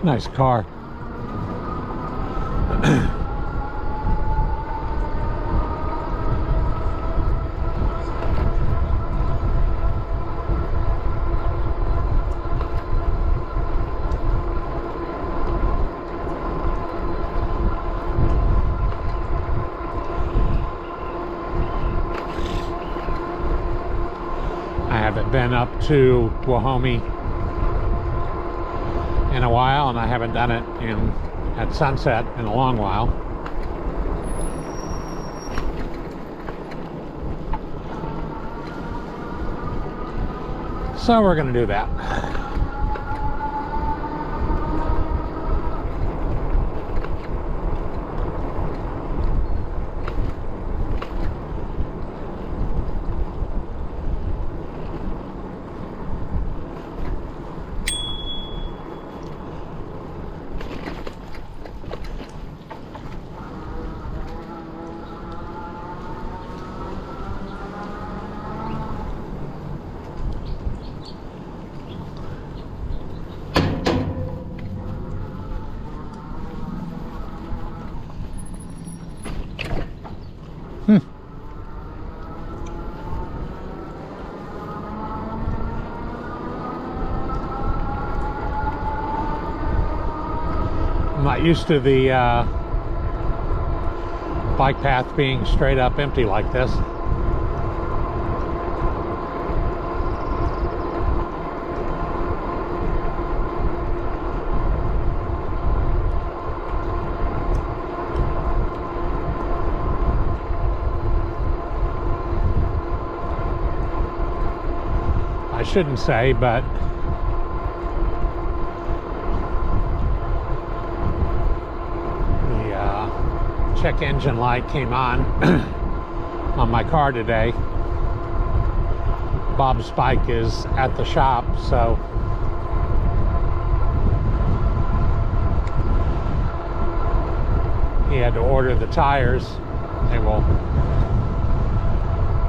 Nice car. I haven't been up to Guajome in a while, and I haven't done it at sunset in a long while. So we're going to do that. I'm not used to the bike path being straight up empty like this. I shouldn't say, but check engine light came on on my car today. Bob's bike is at the shop, so he had to order the tires.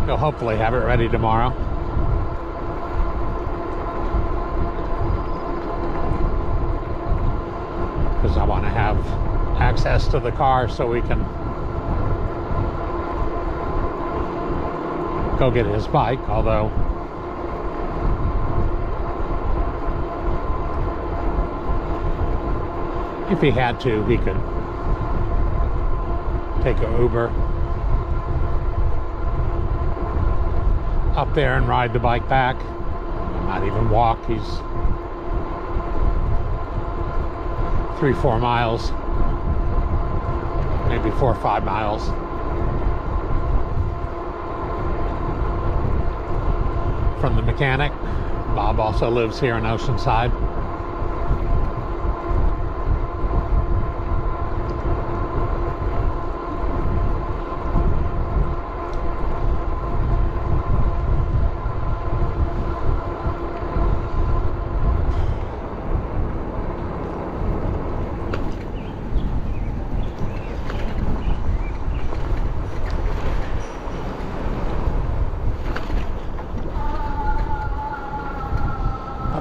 He'll hopefully have it ready tomorrow. Because I want to have access to the car so we can go get his bike, although if he had to, he could take an Uber up there and ride the bike back. Not even walk. He's 3-4 miles, maybe 4 or 5 miles. From the mechanic. Bob also lives here in Oceanside.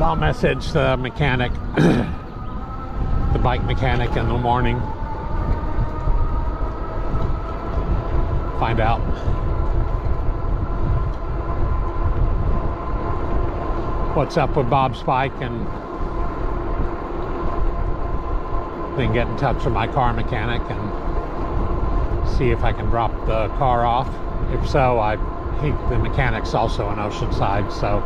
I'll message the mechanic, the bike mechanic in the morning. Find out what's up with Bob's bike, and then get in touch with my car mechanic and see if I can drop the car off. If so, the mechanic's also in Oceanside, so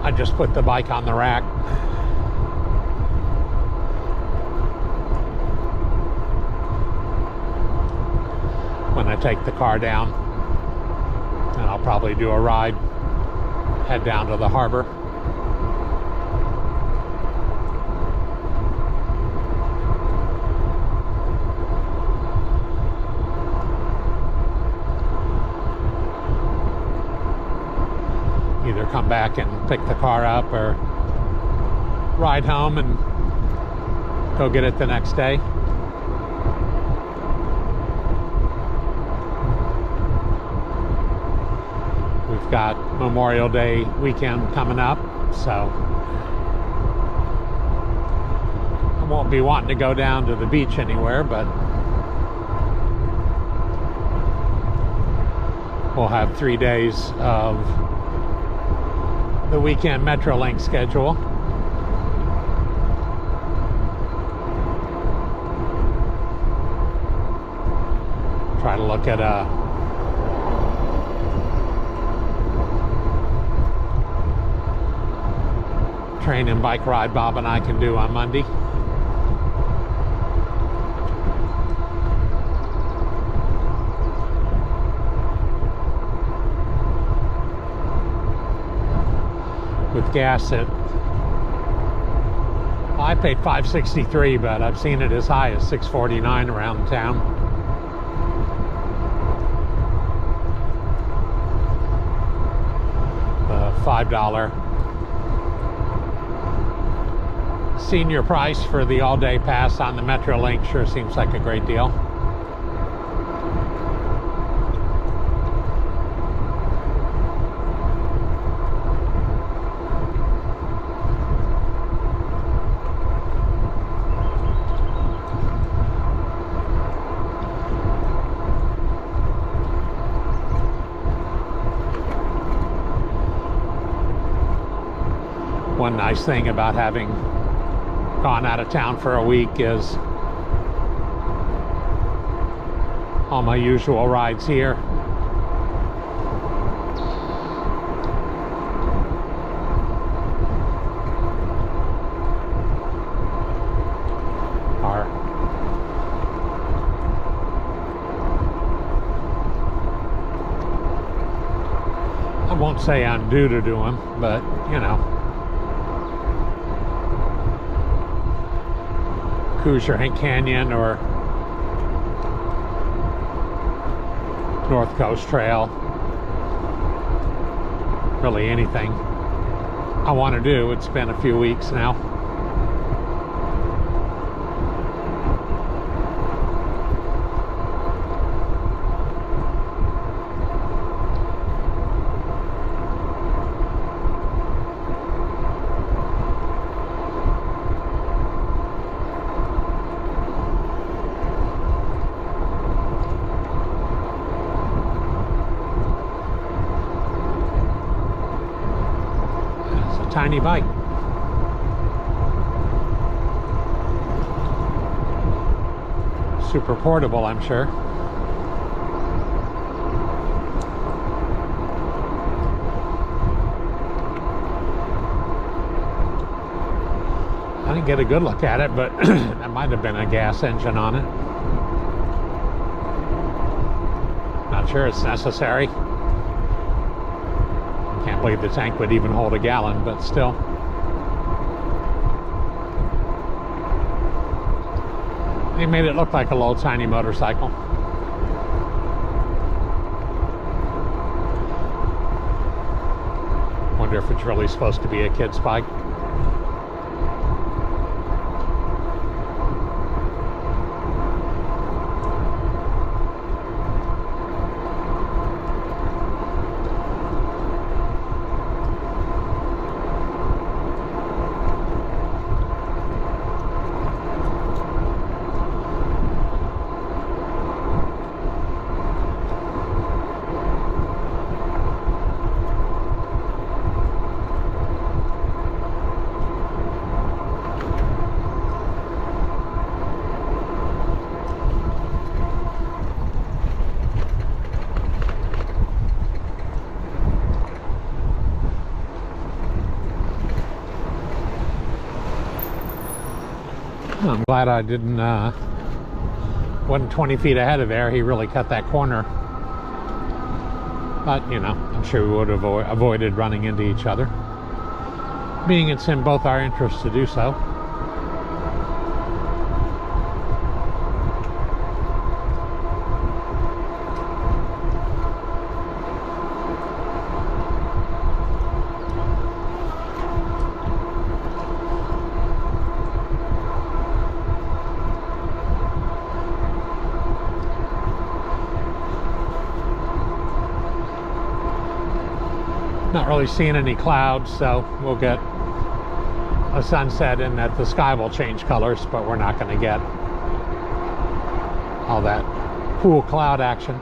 I just put the bike on the rack. When I take the car down, and I'll probably do a ride, head down to the harbor. Either come back and pick the car up or ride home and go get it the next day. We've we've got Memorial Day weekend coming up, so I won't be wanting to go down to the beach anywhere, but we'll have 3 days of the weekend Metrolink schedule. Try to look at a train and bike ride Bob and I can do on Monday. With gas, I paid $5.63, but I've seen it as high as $6.49 around town. The $5 senior price for the all-day pass on the Metrolink sure seems like a great deal. One nice thing about having gone out of town for a week is all my usual rides here are I won't say I'm due to do them, but you know, Hoosier Canyon or North Coast Trail, really anything I want to do. It's been a few weeks now. Tiny bike. Super portable, I'm sure. I didn't get a good look at it, but that might have been a gas engine on it. Not sure it's necessary. Can't believe the tank would even hold a gallon, but still. They made it look like a little tiny motorcycle. Wonder if it's really supposed to be a kid's bike. I'm glad I didn't, wasn't 20 feet ahead of there. He really cut that corner. But, you know, I'm sure we would have avoided running into each other, being it's in both our interests to do so. Not really seeing any clouds, so we'll get a sunset and that the sky will change colors, but we're not going to get all that cool cloud action.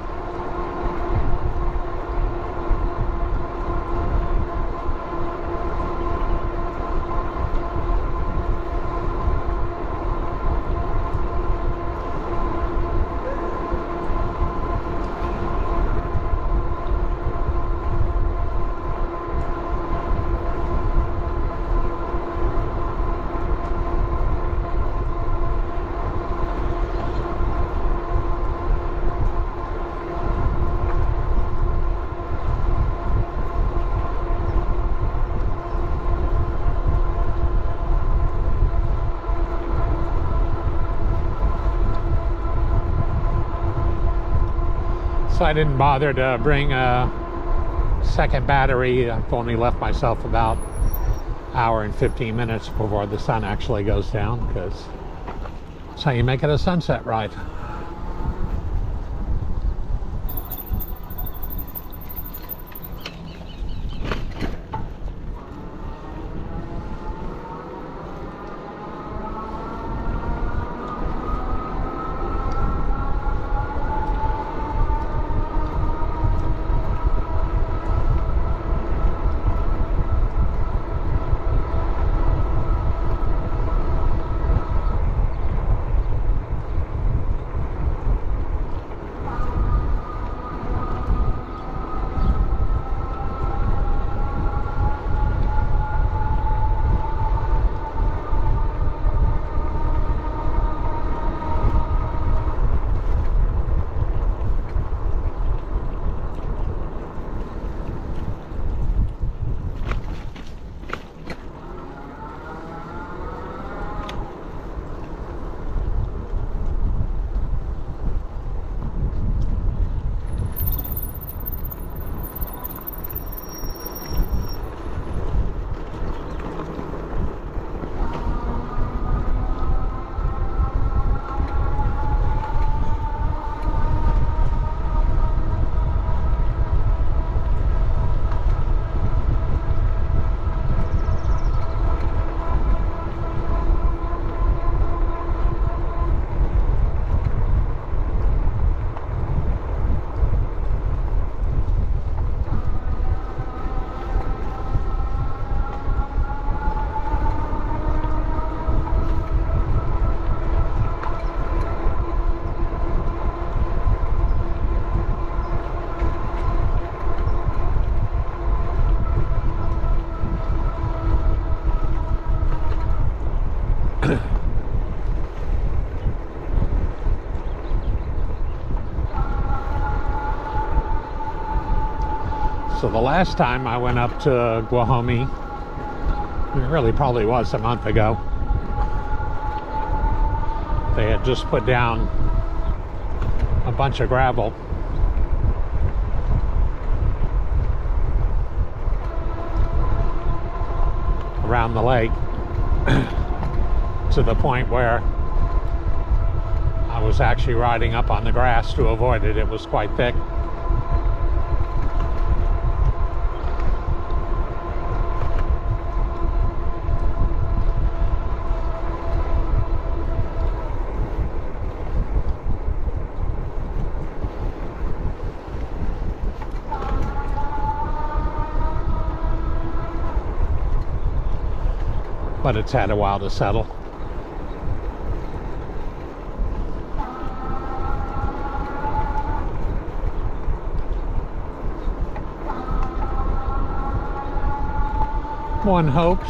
So I didn't bother to bring a second battery. I've only left myself about an hour and 15 minutes before the sun actually goes down, because that's how you make it a sunset ride. So the last time I went up to Guajome, it really probably was a month ago, they had just put down a bunch of gravel around the lake to the point where I was actually riding up on the grass to avoid it. It was quite thick. But it's had a while to settle. One hopes.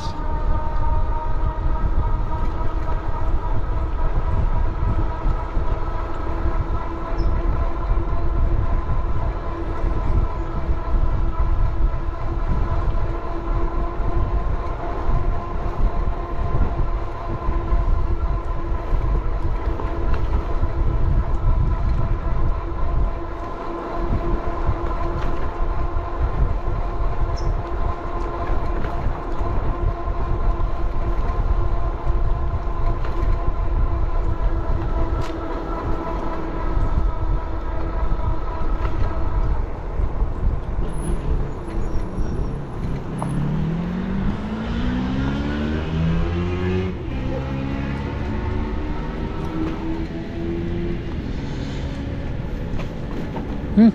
Hmm.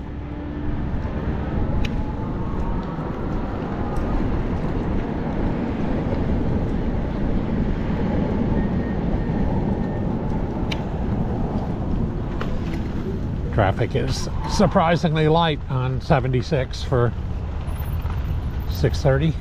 Traffic is surprisingly light on 76 for 6:30.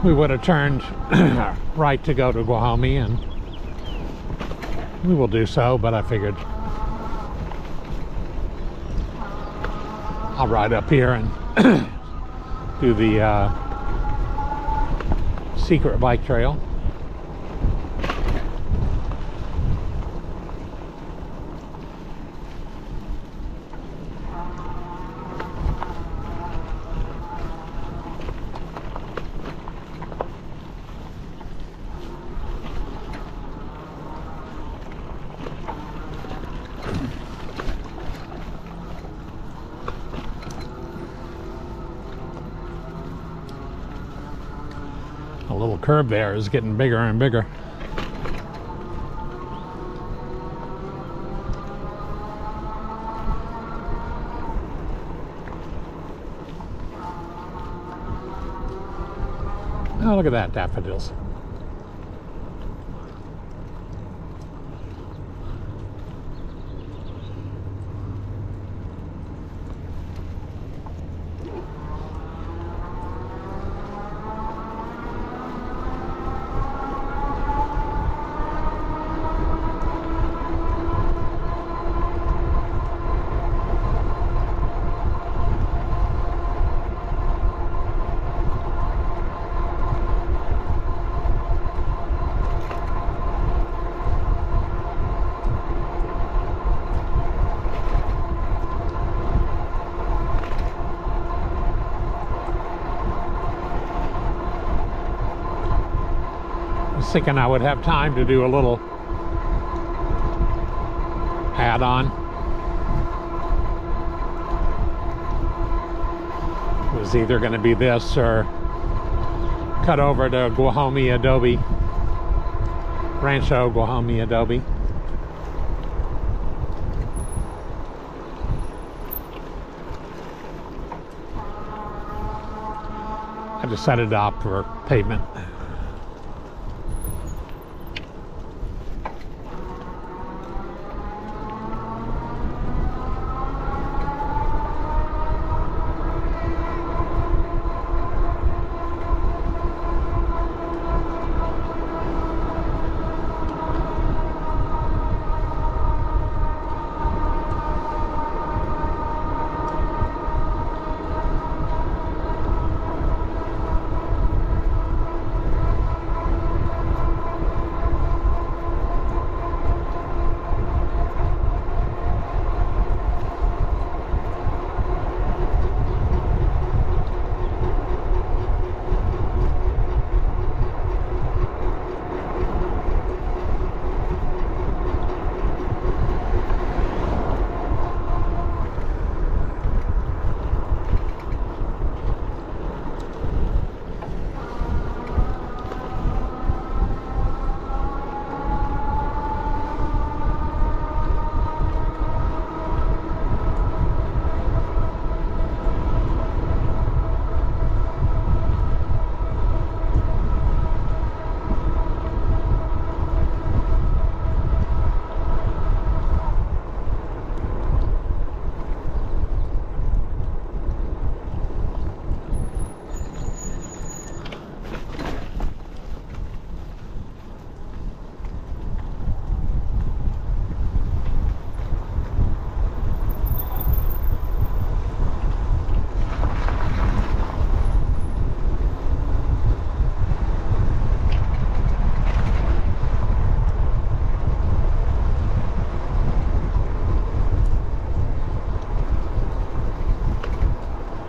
We would have turned right to go to Guajome, and we will do so, but I figured I'll ride up here and do the secret bike trail. A little curb there is getting bigger and bigger. Oh, look at that, daffodils. Thinking I would have time to do a little add-on. It was either going to be this or cut over to Guajome Adobe, Rancho Guajome Adobe. I decided to opt for pavement.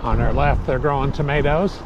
On our left, they're growing tomatoes.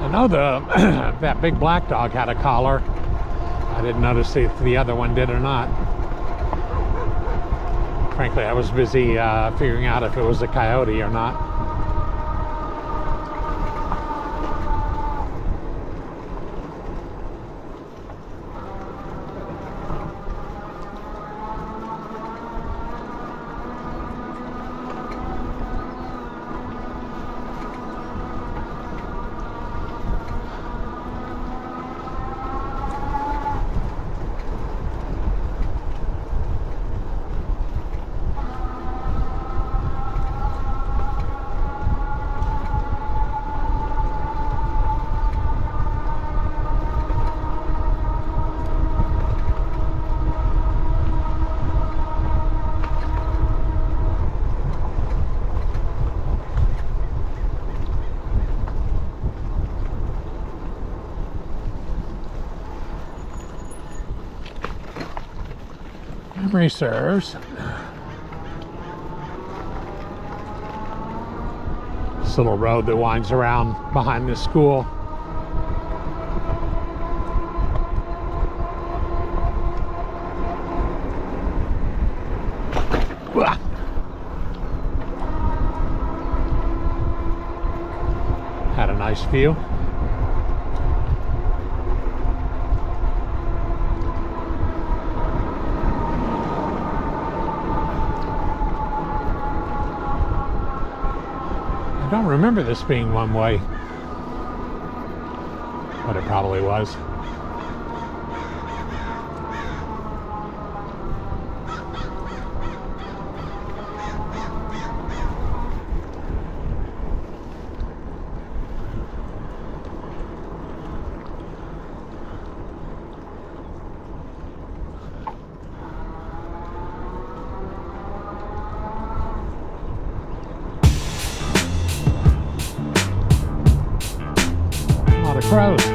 I know that big black dog had a collar. I didn't notice if the other one did or not. Frankly, I was busy figuring out if it was a coyote or not. Memory serves. This little road that winds around behind this school. Had a nice view. I don't remember this being one way, but it probably was. Crows.